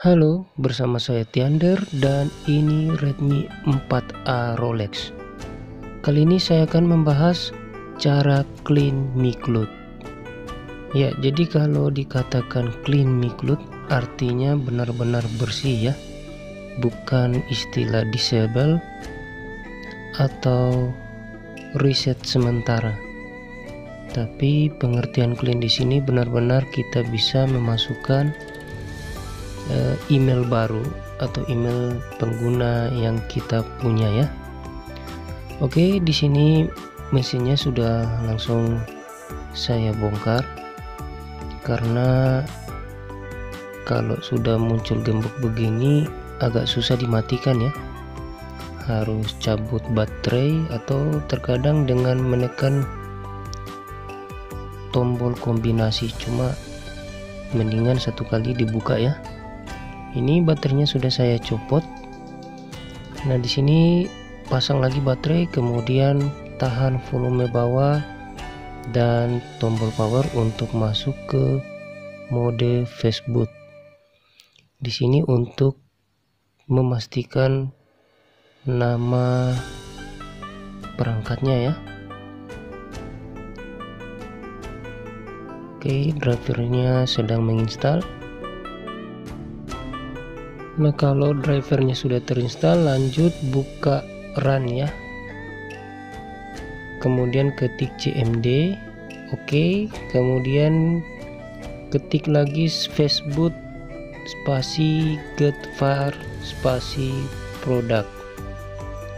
Halo, bersama saya Tiander dan ini Redmi 4A Rolex. Kali ini saya akan membahas cara clean Mi Cloud. Ya, jadi kalau dikatakan clean Mi Cloud artinya benar-benar bersih ya, bukan istilah disable atau reset sementara. Tapi pengertian clean di sini benar-benar kita bisa memasukkan email baru atau email pengguna yang kita punya ya. Oke, di sini mesinnya sudah langsung saya bongkar karena kalau sudah muncul gembok begini agak susah dimatikan ya. Harus cabut baterai atau terkadang dengan menekan tombol kombinasi, cuma mendingan satu kali dibuka ya. Ini baterainya sudah saya copot. Nah, di sini pasang lagi baterai, kemudian tahan volume bawah dan tombol power untuk masuk ke mode fastboot. Di sini untuk memastikan nama perangkatnya ya. Oke, drivernya sedang menginstal. Nah, kalau drivernya sudah terinstall, lanjut buka run ya. Kemudian ketik cmd, oke. Kemudian ketik lagi fastboot spasi get var spasi product.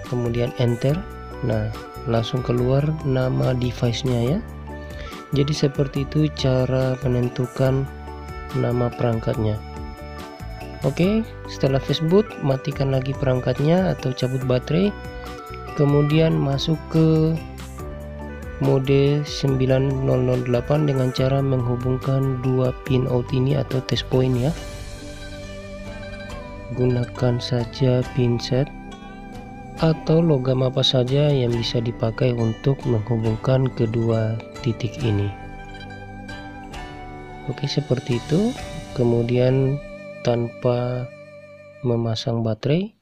Kemudian enter. Nah, langsung keluar nama device-nya ya. Jadi seperti itu cara menentukan nama perangkatnya. Oke, setelah fastboot matikan lagi perangkatnya atau cabut baterai, kemudian masuk ke mode 9008 dengan cara menghubungkan dua pin out ini atau test point ya. Gunakan saja pin set atau logam apa saja yang bisa dipakai untuk menghubungkan kedua titik ini. Oke, seperti itu. Kemudian tanpa memasang baterai,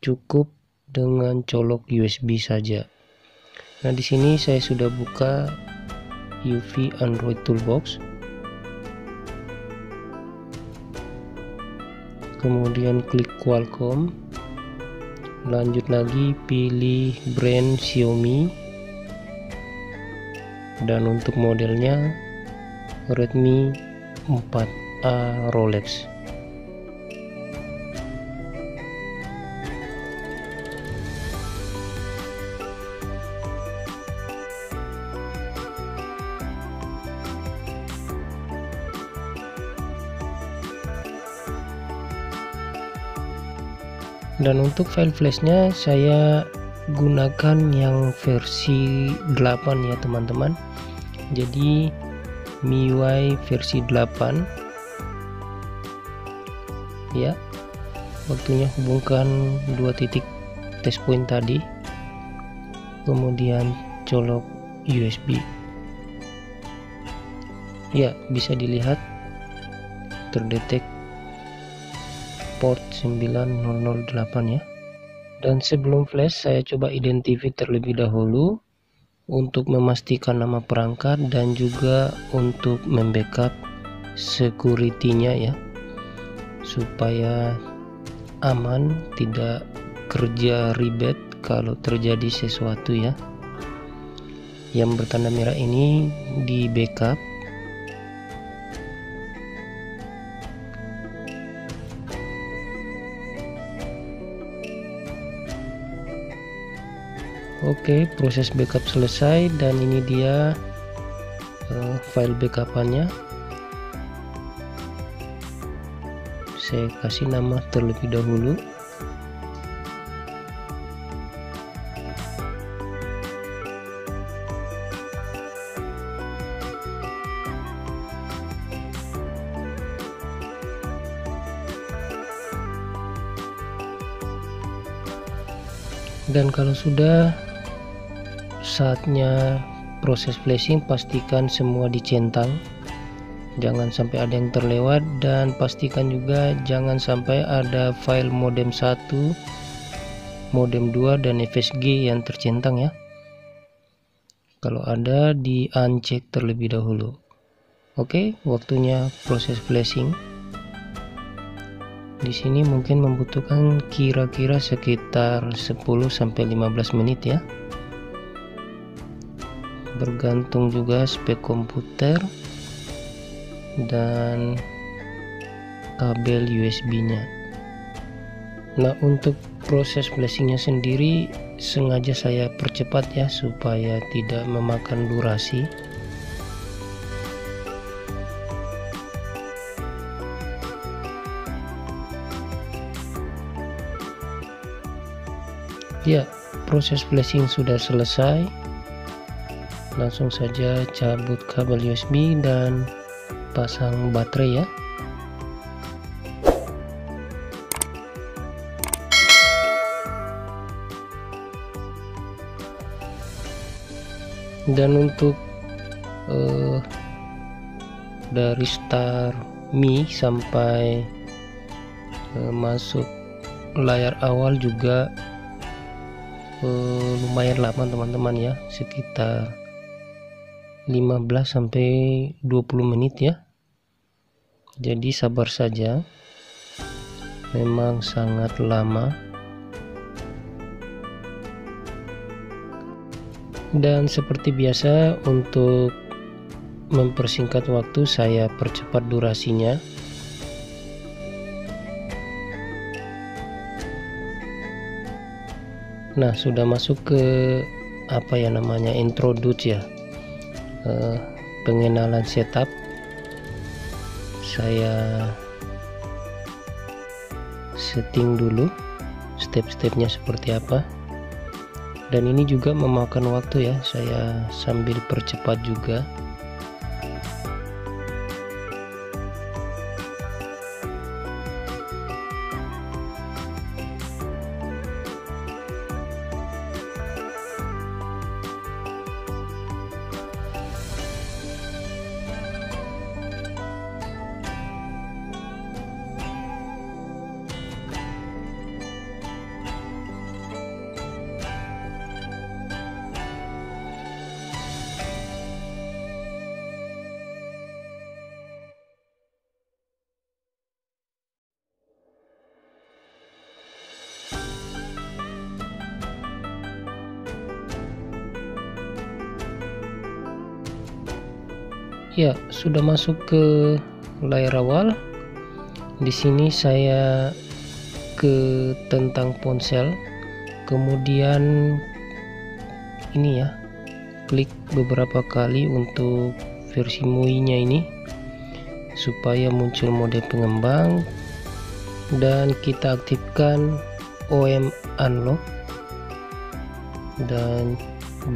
cukup dengan colok USB saja. Nah, di sini saya sudah buka UV Android Toolbox. Kemudian klik Qualcomm. Lanjut lagi pilih brand Xiaomi. Dan untuk modelnya Redmi 4A Rolex. Dan untuk file flashnya saya gunakan yang versi 8 ya teman-teman. Jadi MIUI versi 8 ya. Waktunya hubungkan dua titik test point tadi, kemudian colok USB ya. Bisa dilihat terdetek port 9008 ya. Dan sebelum flash saya coba identify terlebih dahulu untuk memastikan nama perangkat dan juga untuk membackup security-nya ya, supaya aman, tidak kerja ribet kalau terjadi sesuatu ya. Yang bertanda merah ini di backup. Oke, proses backup selesai dan ini dia file backupannya. Saya kasih nama terlebih dahulu. Dan kalau sudah saatnya proses flashing, pastikan semua dicentang jangan sampai ada yang terlewat, dan pastikan juga jangan sampai ada file modem 1, modem 2 dan FSG yang tercentang ya. Kalau ada, di uncheck terlebih dahulu. Oke, waktunya proses flashing. Di sini mungkin membutuhkan kira-kira sekitar 10-15 menit ya. Bergantung juga spek komputer dan kabel USB-nya. Nah, untuk proses flashingnya sendiri sengaja saya percepat ya, supaya tidak memakan durasi. Ya, proses flashing sudah selesai. Langsung saja cabut kabel USB dan pasang baterai ya. Dan untuk dari start Mi sampai masuk layar awal juga lumayan lama teman-teman ya, sekitar 15-20 menit ya. Jadi sabar saja, memang sangat lama. Dan seperti biasa, untuk mempersingkat waktu saya percepat durasinya. Nah, sudah masuk ke apa ya namanya, introduce ya, pengenalan setup. Saya setting dulu step-stepnya seperti apa, dan ini juga memakan waktu ya, saya sambil percepat juga. Ya, sudah masuk ke layar awal. Di sini saya ke tentang ponsel, kemudian ini ya, klik beberapa kali untuk versi MUI-nya ini supaya muncul mode pengembang, dan kita aktifkan OM unlock dan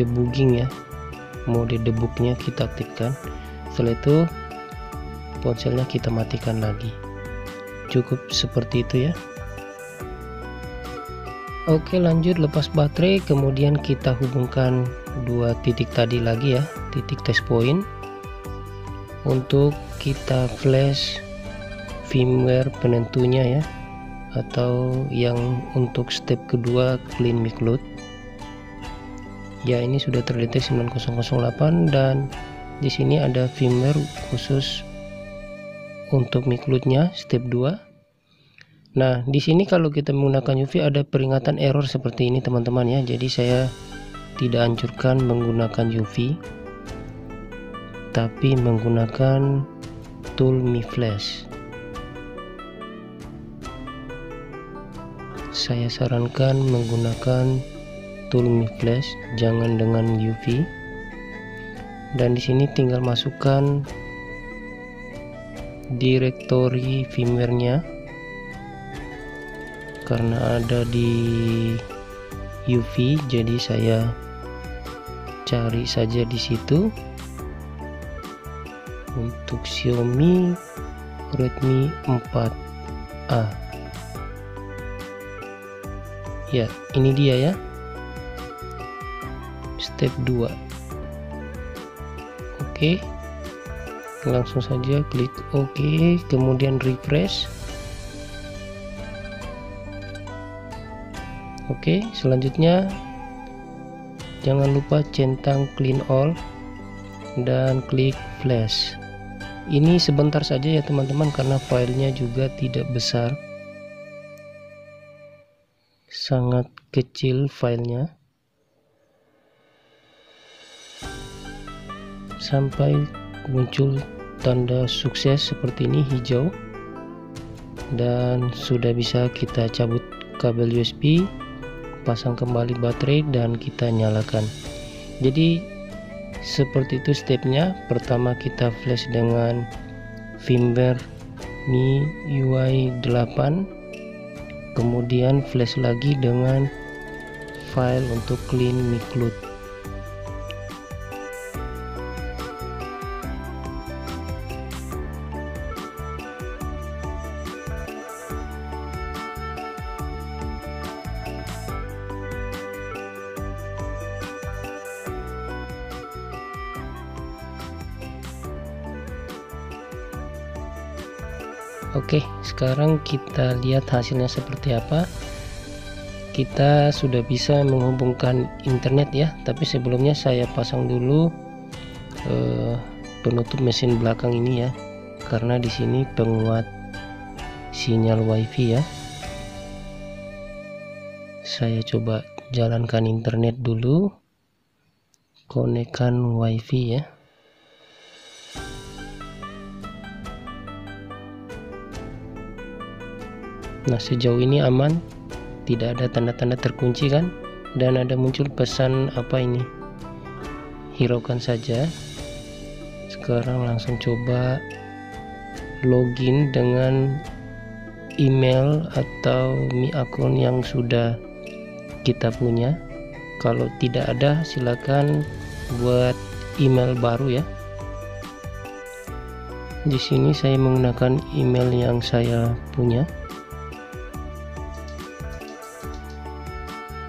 debugging ya, mode debugnya kita aktifkan. Setelah itu ponselnya kita matikan lagi. Cukup seperti itu ya. Oke, lanjut lepas baterai, kemudian kita hubungkan dua titik tadi lagi ya, titik test point, untuk kita flash firmware penentunya ya, atau yang untuk step kedua clean MICLOUD ya. Ini sudah terdeteksi 9008, dan di sini ada firmware khusus untuk MICLOUD-nya step 2. Nah, di sini kalau kita menggunakan UV ada peringatan error seperti ini teman-teman ya. Jadi saya tidak anjurkan menggunakan UV, tapi menggunakan tool Mi Flash. Saya sarankan menggunakan tool Mi Flash, jangan dengan UV. Dan di sini tinggal masukkan direktori firmware-nya, karena ada di UV jadi saya cari saja di situ. Untuk Xiaomi Redmi 4A ya, ini dia ya, step 2. Oke, langsung saja klik OK, kemudian refresh. Oke, selanjutnya jangan lupa centang clean all dan klik flash. Ini sebentar saja ya teman-teman, karena filenya juga tidak besar, sangat kecil filenya. Sampai muncul tanda sukses seperti ini hijau, dan sudah bisa kita cabut kabel USB, pasang kembali baterai, dan kita nyalakan. Jadi seperti itu stepnya. Pertama kita flash dengan firmware MIUI 8, kemudian flash lagi dengan file untuk clean MiCloud. Oke, sekarang kita lihat hasilnya seperti apa. Kita sudah bisa menghubungkan internet ya, tapi sebelumnya saya pasang dulu penutup mesin belakang ini ya, karena di sini penguat sinyal WiFi ya. Saya coba jalankan internet dulu, konekkan WiFi ya. Nah, sejauh ini aman, tidak ada tanda-tanda terkunci kan, dan ada muncul pesan apa ini, hiraukan saja. Sekarang langsung coba login dengan email atau Mi akun yang sudah kita punya. Kalau tidak ada, silakan buat email baru ya. Di sini saya menggunakan email yang saya punya.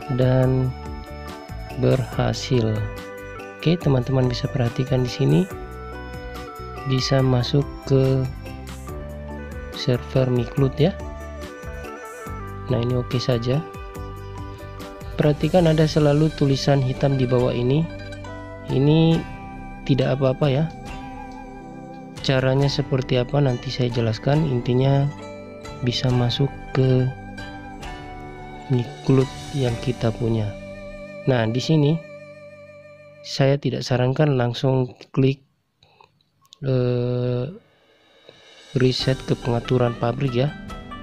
Dan berhasil. Oke, teman-teman bisa perhatikan di sini bisa masuk ke server MiCloud ya. Nah, ini oke saja. Perhatikan ada selalu tulisan hitam di bawah ini. Ini tidak apa-apa ya. Caranya seperti apa nanti saya jelaskan. Intinya bisa masuk ke MiCloud yang kita punya. Nah, di sini saya tidak sarankan langsung klik reset ke pengaturan pabrik ya.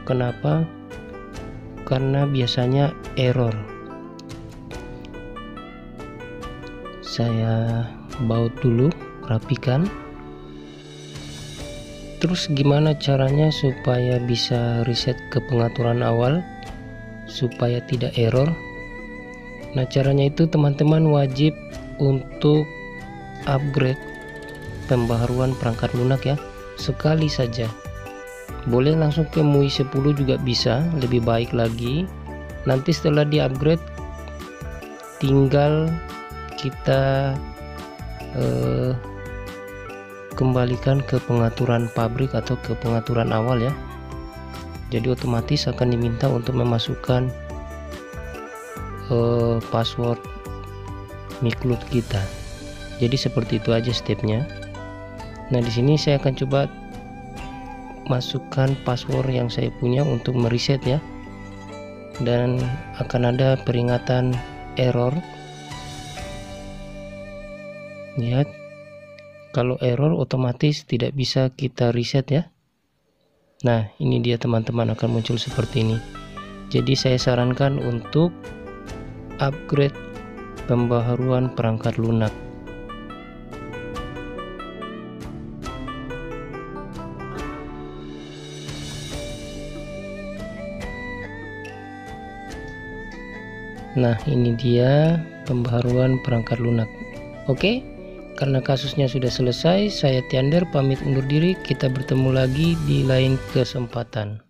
Kenapa? Karena biasanya error. Saya baut dulu, rapikan. Terus gimana caranya supaya bisa reset ke pengaturan awal supaya tidak error? Nah, caranya itu teman-teman wajib untuk upgrade pembaharuan perangkat lunak ya, sekali saja. Boleh langsung ke MIUI 10 juga bisa, lebih baik lagi. Nanti setelah di upgrade tinggal kita kembalikan ke pengaturan pabrik atau ke pengaturan awal ya. Jadi otomatis akan diminta untuk memasukkan password MiCloud kita. Jadi seperti itu aja stepnya. Nah, di sini saya akan coba masukkan password yang saya punya untuk mereset ya. Dan akan ada peringatan error. Lihat, kalau error otomatis tidak bisa kita reset ya. Nah, ini dia teman-teman, akan muncul seperti ini. Jadi saya sarankan untuk upgrade pembaharuan perangkat lunak. Nah, ini dia pembaharuan perangkat lunak. Oke, karena kasusnya sudah selesai, saya Tiander pamit undur diri. Kita bertemu lagi di lain kesempatan.